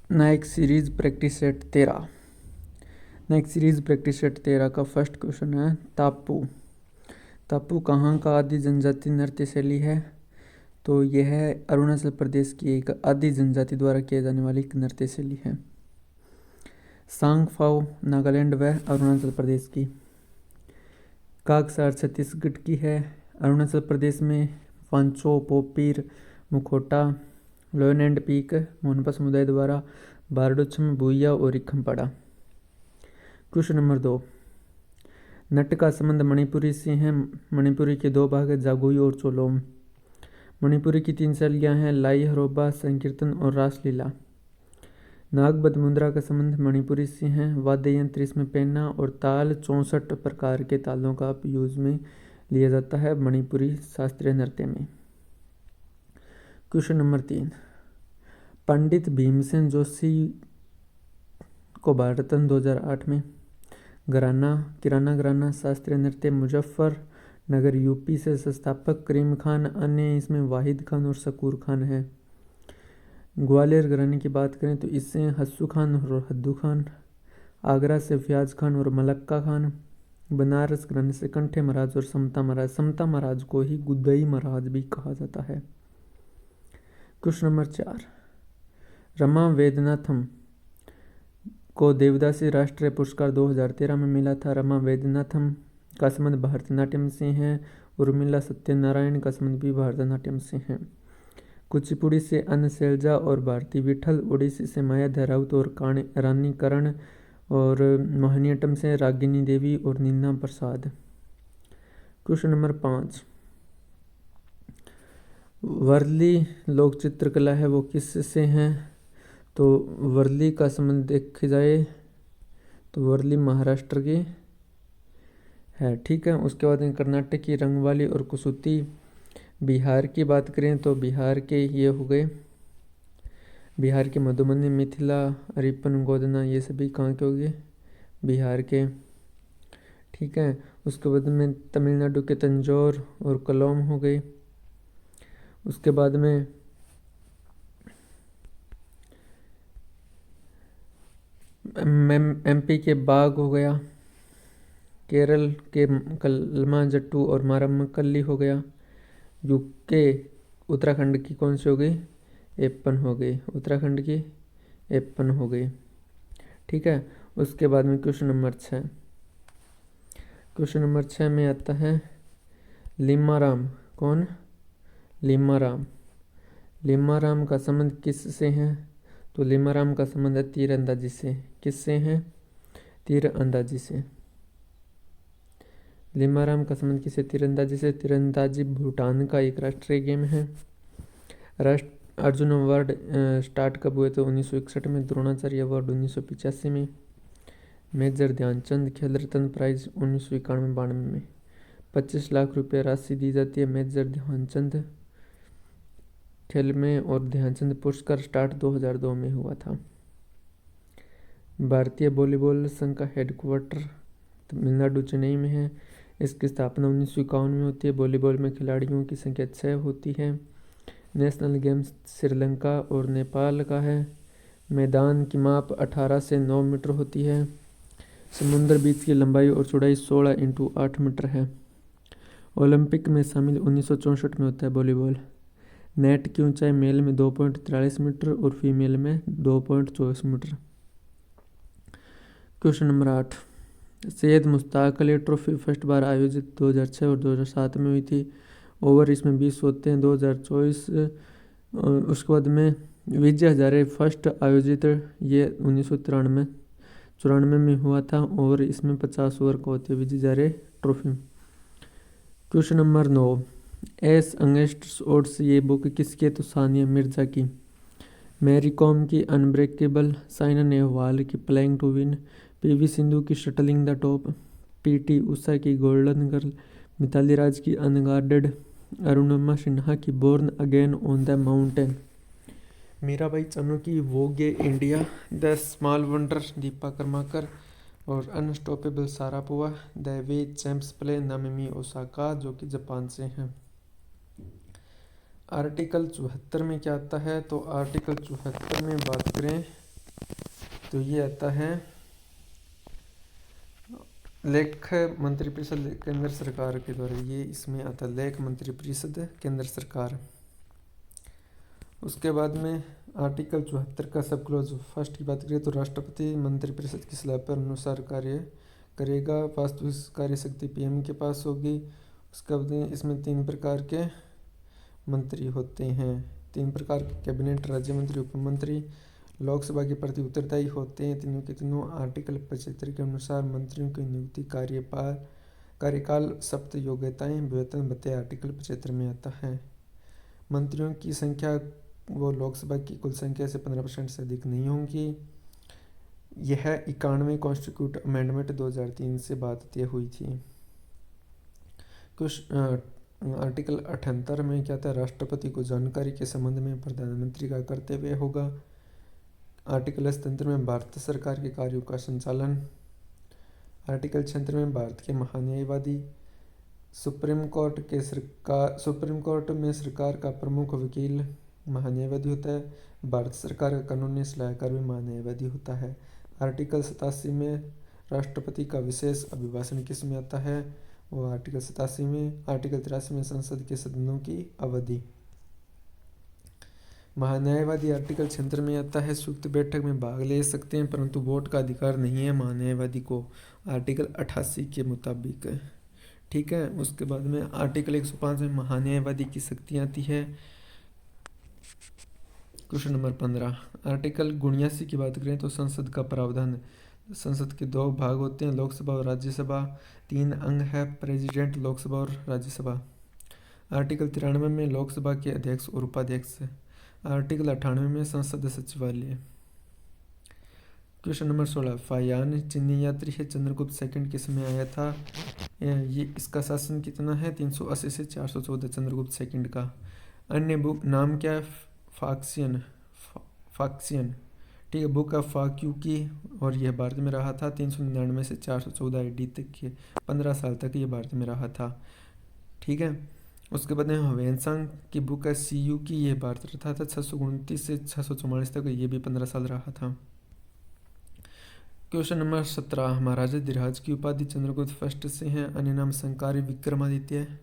नायक series practice set 13। नायक series practice set 13 का first question है टापू। टापू कहाँ का आदि जनजाति नृत्य शैली है? तो यह है अरुणाचल प्रदेश की एक आदि जनजाति द्वारा किए जाने वाली एक नृत्य शैली है। सांगफाओ नागालैंड व अरुणाचल प्रदेश की। काकसार छत्तीसगढ़ की है। अरुणाचल प्रदेश में फांचो, पोपीर, मुखोटा, लोयन एंड पीक मोनपा समुदाय द्वारा बारडोछम, भूया और इखमपाड़ा। Question number 2। नट का संबंध मणिपुरी से है। मणिपुरी के दो भाग हैं, जागुई और चोलोम। मणिपुरी की 3 शैलियाँ हैं, लाई, हरोबा, संकीर्तन और रासलीला। नागबद मुद्रा का संबंध मणिपुरी से है। वाद्य यंत्र इसमें पेन्ना और ताल 64 प्रकार के तालों का यूज में लिया जाता है मणिपुरी शास्त्रीय नृत्य में। Question number 3। पंडित भीमसेन जोशी को भारत रत्न 2008 में। किराना घराना शास्त्रीय नृत्य मुजफ्फरनगर यूपी से संस्थापक करीम खान, अन्य इसमें वाहिद खान और शकूर खान है। ग्वालियर घराने की बात करें तो इससे हस्सू खान और हद्दू खान। आगरा से फयाज खान और मलक्का खान। बनारस घराने से कंठे महाराज और समता महाराज। समता महाराज को ही गुदई महाराज भी कहा जाता है। Question number 4। रमा वेदनाथम को देवदासी राष्ट्रीय पुरस्कार 2013 में मिला था। रमा वेदनाथम का संबंध भरतनाट्यम से है। उर्मिला सत्यनारायण का संबंध भी भरतनाट्यम से है। कुचिपुड़ी से अन्न शैलजा और भारती विठल। ओडिसी से माया धराउत और रानी करण। और मोहिनीअट्टम से रागिनी देवी और नीना प्रसाद। Question number 5। वर्ली लोक चित्रकला है वो किस से है? तो वर्ली का संबंध देखा जाए तो वर्ली महाराष्ट्र की है, ठीक है। उसके बाद कर्नाटक की रंगवाली और कुसुती। बिहार की बात करें तो बिहार के ये हो गए, बिहार के मधुबनी, मिथिला, अरिपन, गोदना, ये सभी कहाँ के हो गए? बिहार के, ठीक है। उसके बाद में तमिलनाडु के तंजौर और कोल्लम हो गई। उसके बाद में एमपी के बाग हो गया। केरल के कलमाजट्टू और मारमकल्ली हो गया। यूके उत्तराखंड की कौन सी हो गई? एप्पन हो गई। उत्तराखंड की एप्पन हो गई, ठीक है। उसके बाद में क्वेश्चन नंबर 6। क्वेश्चन नंबर 6 में आता है लिम्माराम। कौन? लिम्माराम। लिम्माराम का संबंध किस से है? तो लिम्माराम का संबंध है तीरंदाजी से। किससे है? तीरंदाजी से। लिम्माराम का संबंध किससे? तीरंदाजी से। तीरंदाजी भूटान का एक राष्ट्रीय गेम है। अर्जुन अवार्ड स्टार्ट कब हुए? तो 1961 में। द्रोणाचार्य अवार्ड 1985 में। मेजर ध्यानचंद खेल रत्न प्राइज 1991-92 में। 25 लाख रुपये राशि दी जाती है मेजर ध्यानचंद खेल में। और ध्यानचंद पुरस्कार स्टार्ट 2002 में हुआ था। भारतीय वॉलीबॉल संघ का हेडक्वार्टर तमिलनाडु चेन्नई में है। इसकी स्थापना 1951 में होती है। वॉलीबॉल में खिलाड़ियों की संख्या 6 होती है। नेशनल गेम्स श्रीलंका और नेपाल का है। मैदान की माप 18 से 9 मीटर होती है। समुद्र बीच की लंबाई और चौड़ाई 16 × 8 मीटर है। ओलंपिक में शामिल 1964 में होता है वॉलीबॉल। नेट की ऊंचाई मेल में 2.43 मीटर और फीमेल में 2.24 metre. Question number 8। Syed Mushtaq Ali Trophy first बार आयोजित 2006 और 2007 में हुई थी। ओवर इसमें 20 होते हैं। 2024 उसके बाद में विजय हजारे फर्स्ट आयोजित ये 1993-94 में हुआ था। ओवर इसमें 50 ओवर का होती है Vijay Hazare Trophy. Question number 9। Ace Against Odds ये बुक किसकी है? तो सानिया मिर्जा की। मैरी कॉम की अनब्रेकेबल। साइना नेहवाल की Playing to Win. PV Sindhu की Shuttling the Top. PT Usha की गोल्डन गर्ल। मिताली राज की अनगार्डेड। अरुणिमा सिन्हा की Born Again on the Mountain. Mirabai Chanu की Vogue India. The Small Wonder Dipa Karmakar. और Unstoppable Sharapova. The Way Champs Play Naomi Osaka जो कि जापान से हैं। आर्टिकल 74 में क्या आता है? तो आर्टिकल 74 में बात करें तो ये आता है लेख मंत्रिपरिषद केंद्र सरकार के द्वारा, ये इसमें आता है लेख मंत्रिपरिषद केंद्र सरकार। उसके बाद में आर्टिकल 74 का सब क्लोज फर्स्ट की बात करें तो राष्ट्रपति मंत्रिपरिषद की सलाह पर अनुसार कार्य करेगा। वास्तविक कार्य शक्ति पीएम के पास होगी। उसके बाद इसमें 3 प्रकार के मंत्री होते हैं, 3 प्रकार के कैबिनेट, राज्य मंत्री, उप मंत्री लोकसभा के प्रति उत्तरदायी होते हैं। तीनों के तीनों आर्टिकल 75 के अनुसार मंत्रियों की नियुक्ति, कार्यकाल, शपथ, योग्यताएं, वेतन भत्ते आर्टिकल 75 में आता है। मंत्रियों की संख्या वो लोकसभा की कुल संख्या से 15% से अधिक नहीं होंगी। यह 91 कॉन्स्टिट्यूट अमेंडमेंट 2003 से बात तय हुई थी। कुछ आर्टिकल 78 में क्या था, राष्ट्रपति को जानकारी के संबंध में प्रधानमंत्री का कर्तव्य होगा। आर्टिकल 77 में भारत सरकार के कार्यों का संचालन। आर्टिकल 76 में भारत के महान्यायवादी। सुप्रीम कोर्ट में सरकार का प्रमुख वकील महान्यायवादी होता है। भारत सरकार का कानूनी सलाहकार भी महान्यायवादी होता है। आर्टिकल 87 में राष्ट्रपति का विशेष अभिभाषण किस में आता है, वो आर्टिकल 87 में। आर्टिकल 83 में संसद के सदनों की अवधि। महान्यायवादी आर्टिकल 76 में आता है, संयुक्त बैठक में भाग ले सकते हैं परंतु वोट का अधिकार नहीं है महान्यायवादी को, आर्टिकल 88 के मुताबिक। ठीक है। उसके बाद में आर्टिकल 105 में महान्यायवादी की शक्तियाँ आती है। क्वेश्चन नंबर 15, आर्टिकल 79 की बात करें तो संसद का प्रावधान। संसद के 2 भाग होते हैं, लोकसभा और राज्यसभा। 3 अंग है, प्रेसिडेंट, लोकसभा और राज्यसभा। आर्टिकल 93 में लोकसभा के अध्यक्ष और उपाध्यक्ष। आर्टिकल 98 में संसद सचिवालय। क्वेश्चन नंबर 16, फायान चीनी यात्री है, चंद्रगुप्त सेकंड के समय आया था। ये इसका शासन कितना है, 380 से 414 चंद्रगुप्त सेकंड का। अन्य बुक नाम क्या है, फाक्सियन। ठीक है, बुक ऑफ फाक्यूकी, और यह भारत में रहा था 399 से 414 AD तक के, 15 साल तक ये भारत में रहा था। ठीक है। उसके बाद में वेंसांग की बुक है सीयू की, ये भारत रहा था 629 से 644 तक, ये भी 15 साल रहा था। क्वेश्चन नंबर 17, महाराजा धीराज की उपाधि चंद्रगुप्त फर्स्ट से है, अन्य नाम संकारी विक्रमादित्य,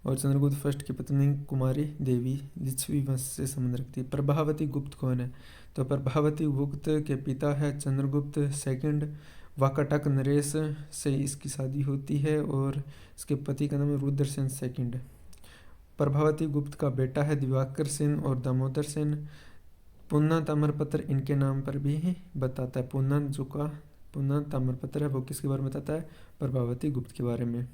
और चंद्रगुप्त फर्स्ट की पत्नी कुमारी देवी लिच्छवी वंश से संबंध रखती है। प्रभावती गुप्त कौन है, तो प्रभावती गुप्त के पिता है चंद्रगुप्त सेकंड। वाकाटक नरेश से इसकी शादी होती है और इसके पति का नाम रुद्रसेन सेकंड। प्रभावती गुप्त का बेटा है दिवाकर सेन और दामोदर सेन। पुन्ना ताम्रपत्र इनके नाम पर भी बताता है। पुन्ना ताम्रपत्र है वो किसके बारे में बताता है, प्रभावती गुप्त के बारे में।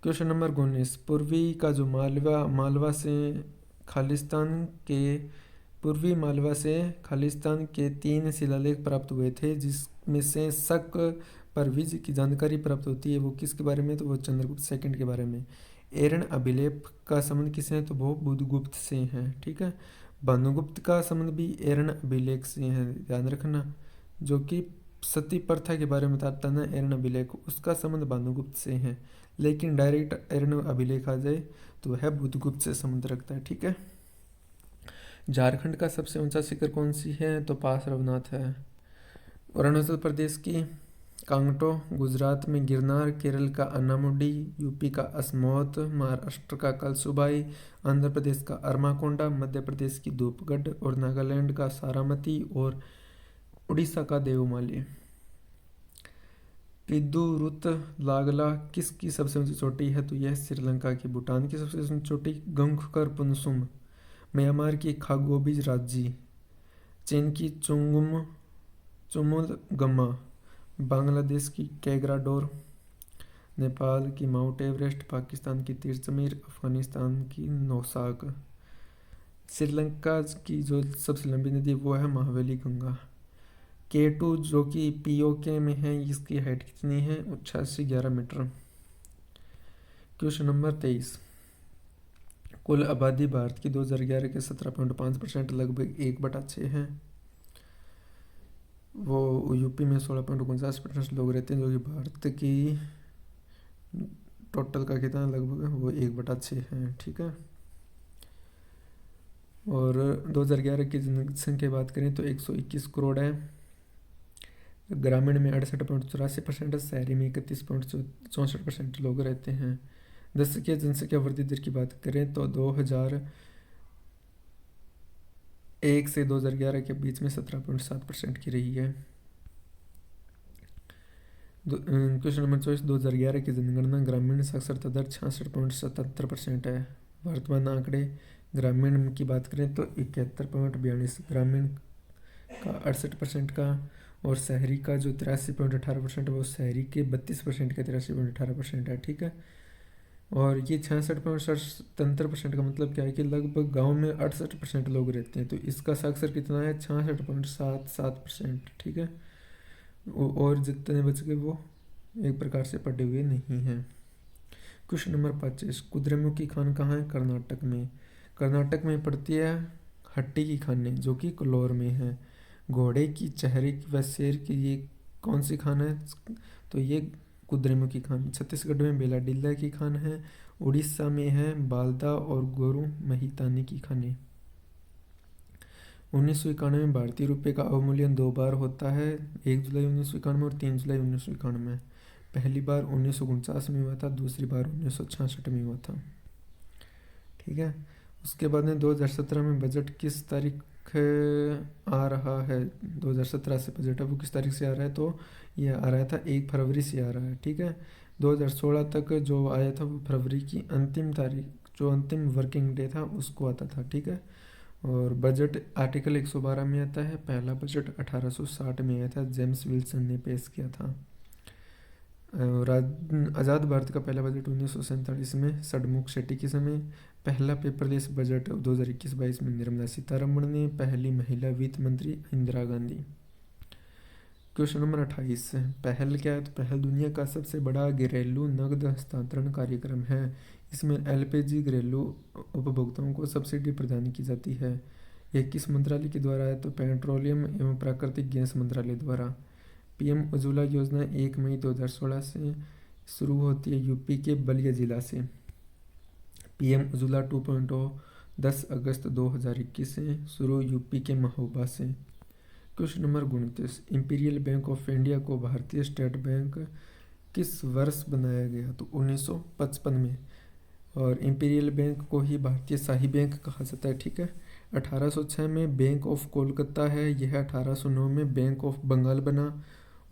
क्वेश्चन नंबर 19, पूर्वी मालवा से खालिस्तान के 3 शिलालेख प्राप्त हुए थे, जिसमें से शक पर विजय की जानकारी प्राप्त होती है, वो किसके बारे में, तो वो चंद्रगुप्त सेकंड के बारे में। एरन अभिलेख का संबंध किससे है, तो वो बुधगुप्त से है। ठीक है। भानुगुप्त का संबंध भी एरन अभिलेख से है, ध्यान रखना। जो कि सती प्रथा के बारे में बताता है ना एरन अभिलेख, उसका संबंध भानुगुप्त से है। लेकिन डायरेक्ट एरन अभिलेख आ जाए तो वह बुधगुप्त से संबंध रखता है। ठीक है। झारखंड का सबसे ऊंचा शिखर कौन सी है, तो पास रघुनाथ है। अरुणाचल प्रदेश की कांगटो, गुजरात में गिरनार, केरल का अन्नामुडी, यूपी का असमौत, महाराष्ट्र का कलसुबाई, आंध्र प्रदेश का अरमाकोंडा, मध्य प्रदेश की धूपगढ़ और नागालैंड का सारामती और उड़ीसा का देवमाली। पिदुरुत लागला किसकी सबसे ऊंची चोटी है, तो यह श्रीलंका की। भूटान की सबसे ऊंची चोटी गंगखर पुनसुम। म्यांमार की खागोबिज राज्य। चीन की चुमुल गम्मा। बांग्लादेश की कैगराडोर। नेपाल की माउंट एवरेस्ट। पाकिस्तान की तिरचमीर। अफगानिस्तान की नौशाक। श्रीलंका की जो सबसे लंबी नदी वो है महावेली गंगा। K2 जो कि POK में है, इसकी हाइट कितनी है, 8611 मीटर। क्वेश्चन नंबर 23, कुल आबादी भारत की 2011 के 17.5% लगभग 1/6 है। वो यूपी में 16.49% लोग रहते हैं, जो कि भारत की टोटल का कितना लगभग वो 1/6 है। ठीक है। और 2011 की जनसंख्या बात करें तो 121 करोड़ है। ग्रामीण में 68.84%, शहरी में 31.64% लोग रहते हैं। दशकीय जनसंख्या वृद्धि दर की बात करें तो 2001 से 2011 के बीच में 17.7% की रही है। क्वेश्चन नंबर 24, 2011 की जनगणना ग्रामीण साक्षरता दर 66.77% है। वर्तमान आंकड़े ग्रामीण की बात करें तो 71.42, ग्रामीण का 68% का, और शहरी का जो 83.18% वो शहरी के 32% का 83.18% है। ठीक है, और ये 66.77% का मतलब क्या है कि लगभग गांव में 68% लोग रहते हैं, तो इसका साक्षर कितना है 66.77%। ठीक है, और जितने बच गए वो एक प्रकार से पढ़े हुए नहीं हैं। क्वेश्चन नंबर 25, कुद्रेमुखी खान कहाँ है? कर्नाटक में। कर्नाटक में पड़ती है हट्टी की खानें जो कि कोल्लूर में है। घोड़े की, चेहरे की व शेर की ये कौन सी खान है? तो ये कुद्रेमुखी खान। छत्तीसगढ़ में बेलाडिल्ला की खान है। उड़ीसा में है बालदा और गोरू महितानी की खानें। 1991 में भारतीय रुपये का अवमूल्यन 2 बार होता है, 1 जुलाई 1991 और 3 जुलाई 1991। पहली बार 1949 में हुआ था, दूसरी बार 1966 में हुआ था। ठीक है, उसके बाद में 2017 में बजट किस तारीख आ रहा है? 2017 से बजट है वो किस तारीख से आ रहा है? तो ये आ रहा था 1 फरवरी से आ रहा है। ठीक है, 2016 तक जो आया था वो फरवरी की अंतिम तारीख, जो अंतिम वर्किंग डे था उसको आता था। ठीक है, और बजट आर्टिकल 112 में आता है। पहला बजट 1860 में आया था, जेम्स विल्सन ने पेश किया था। और आज़ाद भारत का पहला बजट 1947 में षडमुख शेट्टी के समय। पहला पेपरलेस बजट 2021-22 में निर्मला सीतारमण ने। पहली महिला वित्त मंत्री इंदिरा गांधी। क्वेश्चन नंबर 28, पहल क्या है? तो पहल दुनिया का सबसे बड़ा घरेलू नकद हस्तांतरण कार्यक्रम है। इसमें एलपीजी घरेलू उपभोक्ताओं को सब्सिडी प्रदान की जाती है। यह किस मंत्रालय के द्वारा है? तो पेट्रोलियम एवं प्राकृतिक गैस मंत्रालय द्वारा। पीएम उज्ज्वला योजना 1 मई 2016 से शुरू होती है यूपी के बलिया जिला से। पीएम उज्ज्वला 2.0 10 अगस्त 2021 से शुरू यूपी के महोबा से। Question number 29, imperial bank of India को भारतीय स्टेट बैंक किस वर्ष बनाया गया? तो 1955 में। और इंपीरियल बैंक को ही भारतीय शाही बैंक कहा जाता है। ठीक है, 1806 में बैंक ऑफ कोलकाता है, यह 1809 में बैंक ऑफ बंगाल बना,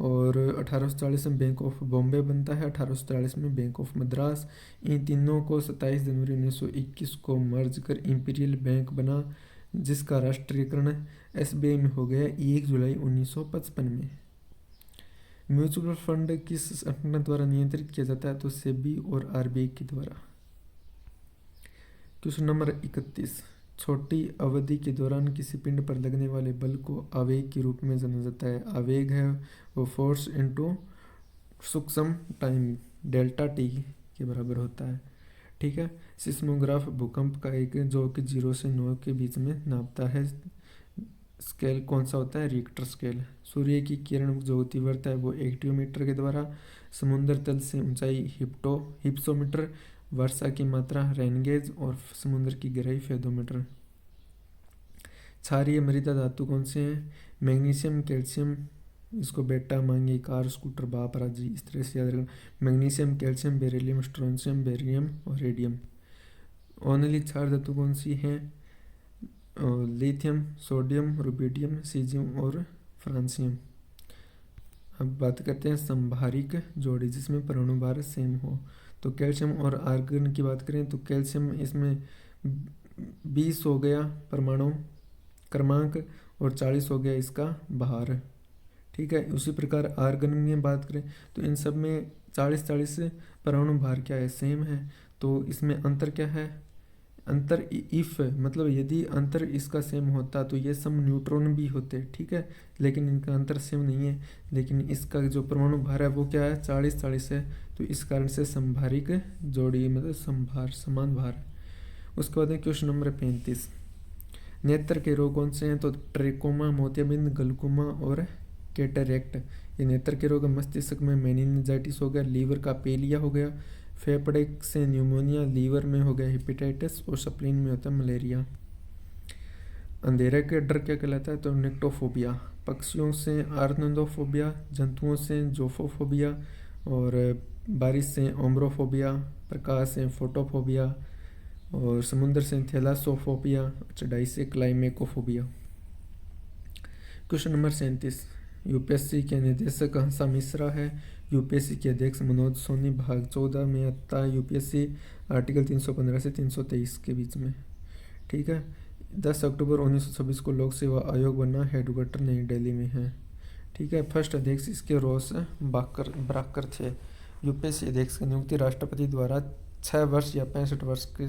और 1840 में बैंक ऑफ बॉम्बे बनता है, 1840 में बैंक ऑफ मद्रास। इन तीनों को 27 जनवरी 1921 को मर्ज कर इंपीरियल बैंक बना, जिसका राष्ट्रीयकरण एसबीआई में हो गया 1 जुलाई 1955 में। म्यूचुअल फंड किस संगठन द्वारा नियंत्रित किया जाता है? तो सेबी और आरबीआई के द्वारा। क्वेश्चन नंबर 31, छोटी अवधि के दौरान किसी पिंड पर लगने वाले बल को आवेग के रूप में जाना जाता है। आवेग है वो फोर्स इनटू सूक्ष्म टाइम, डेल्टा टी के बराबर होता है। ठीक है, सिस्मोग्राफ भूकंप का एक जो कि 0 से 9 के बीच में नापता है। स्केल कौन सा होता है? Richter scale. सूर्य की किरण जो तीव्रता है वो एक्टियोमीटर के द्वारा। समुद्र तल से ऊंचाई हिप्सोमीटर। वर्षा की मात्रा रेनगेज, और समुद्र की गहराई फेदोमीटर। क्षारीय मृदा धातु कौन से हैं? मैग्नीशियम, कैल्शियम, इसको बेटा मांगे कार स्कूटर बाप राजी, इस तरह से याद रखना। Magnesium, calcium, beryllium, strontium, barium और रेडियम। ओनली क्षार धातु कौन सी हैं? लिथियम, सोडियम, रुबिडियम, सीजियम और फ्रांसियम। अब बात करते हैं संभारिक जोड़ी जिसमें परमाणु भार सेम हो। तो कैल्शियम और आर्गन की बात करें तो कैल्शियम इसमें 20 हो गया परमाणु क्रमांक, और 40 हो गया इसका भार। ठीक है, उसी प्रकार आर्गन में बात करें तो इन सब में 40-40 परमाणु भार क्या है? सेम है। तो इसमें अंतर क्या है? अंतर इफ मतलब यदि अंतर इसका सेम होता तो ये सम न्यूट्रॉन भी होते। ठीक है, लेकिन इनका अंतर सेम नहीं है, लेकिन इसका जो परमाणु भार है वो क्या है? 40-40 है। तो इस कारण से संभारिक जोड़ी मतलब संभार समान भार। उसके बाद क्वेश्चन नंबर 35, नेत्र के रोग कौन से हैं? तो ट्रेकोमा, मोतियाबिंद, ग्लूकोमा और कैटरेक्ट। ये नेत्र के रोग। मस्तिष्क में मेनिनजाइटिस हो गया, लीवर का पेलिया हो गया, फेफड़े से न्यूमोनिया, लीवर में हो गया हेपेटाइटिस, और स्प्लीन में होता है मलेरिया। अंधेरे के डर क्या कहलाता है? तो निक्टोफोबिया। पक्षियों से आर्नोफोबिया, जंतुओं से जोफोफोबिया, और बारिश से ओम्ब्रोफोबिया, प्रकाश से फोटोफोबिया, और समुद्र से थैलासोफोबिया, चढ़ाई से क्लाइमेकोफोबिया। Question number 37। यूपीएससी के निदेशक हंसा मिश्रा है। यूपीएससी के अध्यक्ष मनोज सोनी। भाग 14 में आता है यूपीएससी आर्टिकल 315 से 323 के बीच में। ठीक है। 10 अक्टूबर 1926 को लोक सेवा आयोग बना। हेडक्वार्टर नई दिल्ली में है। ठीक है। फर्स्ट अध्यक्ष इसके रोस ब्राकर थे। यूपीएससी अध्यक्ष की नियुक्ति राष्ट्रपति द्वारा 6 वर्ष या 65 वर्ष के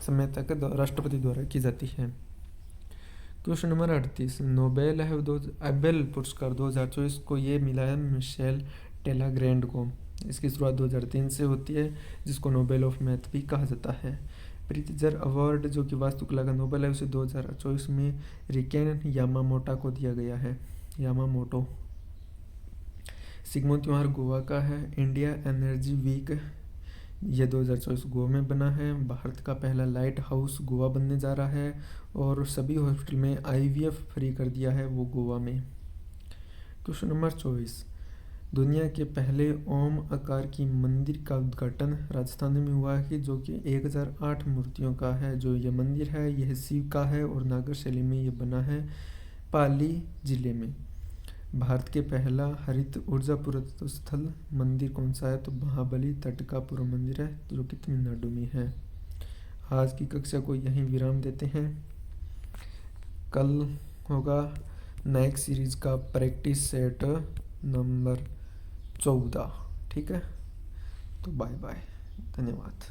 समय तक राष्ट्रपति द्वारा की जाती है। Question number 38। नोबेल पुरस्कार 2024 को ये मिला है मिशेल टेलाग्रैंड को। इसकी शुरुआत 2003 से होती है, जिसको नोबेल ऑफ मैथ भी कहा जाता है। प्रित्जर अवार्ड जो कि वास्तुकला का नोबेल है, उसे 2024 में रिकेन यामामोटा को दिया गया है। यामामोटो। सिग्मो त्योहार गोवा का है। इंडिया एनर्जी वीक ये 2024 गोवा में बना है। भारत का पहला लाइट हाउस गोवा बनने जा रहा है, और सभी हॉस्पिटल में आईवीएफ फ्री कर दिया है वो गोवा में। Question number 24। दुनिया के पहले ओम आकार की मंदिर का उद्घाटन राजस्थान में हुआ है, जो कि 1008 मूर्तियों का है। जो ये मंदिर है यह शिव का है, और नागर शैली में ये बना है पाली जिले में। भारत के पहला हरित ऊर्जा पुरस्कृत स्थल मंदिर कौन सा है? तो महाबली तट का पूर्व मंदिर है, जो कि तमिलनाडु में है। आज की कक्षा को यहीं विराम देते हैं। कल होगा नाइक सीरीज का प्रैक्टिस सेट नंबर 14। ठीक है। तो बाय बाय, धन्यवाद।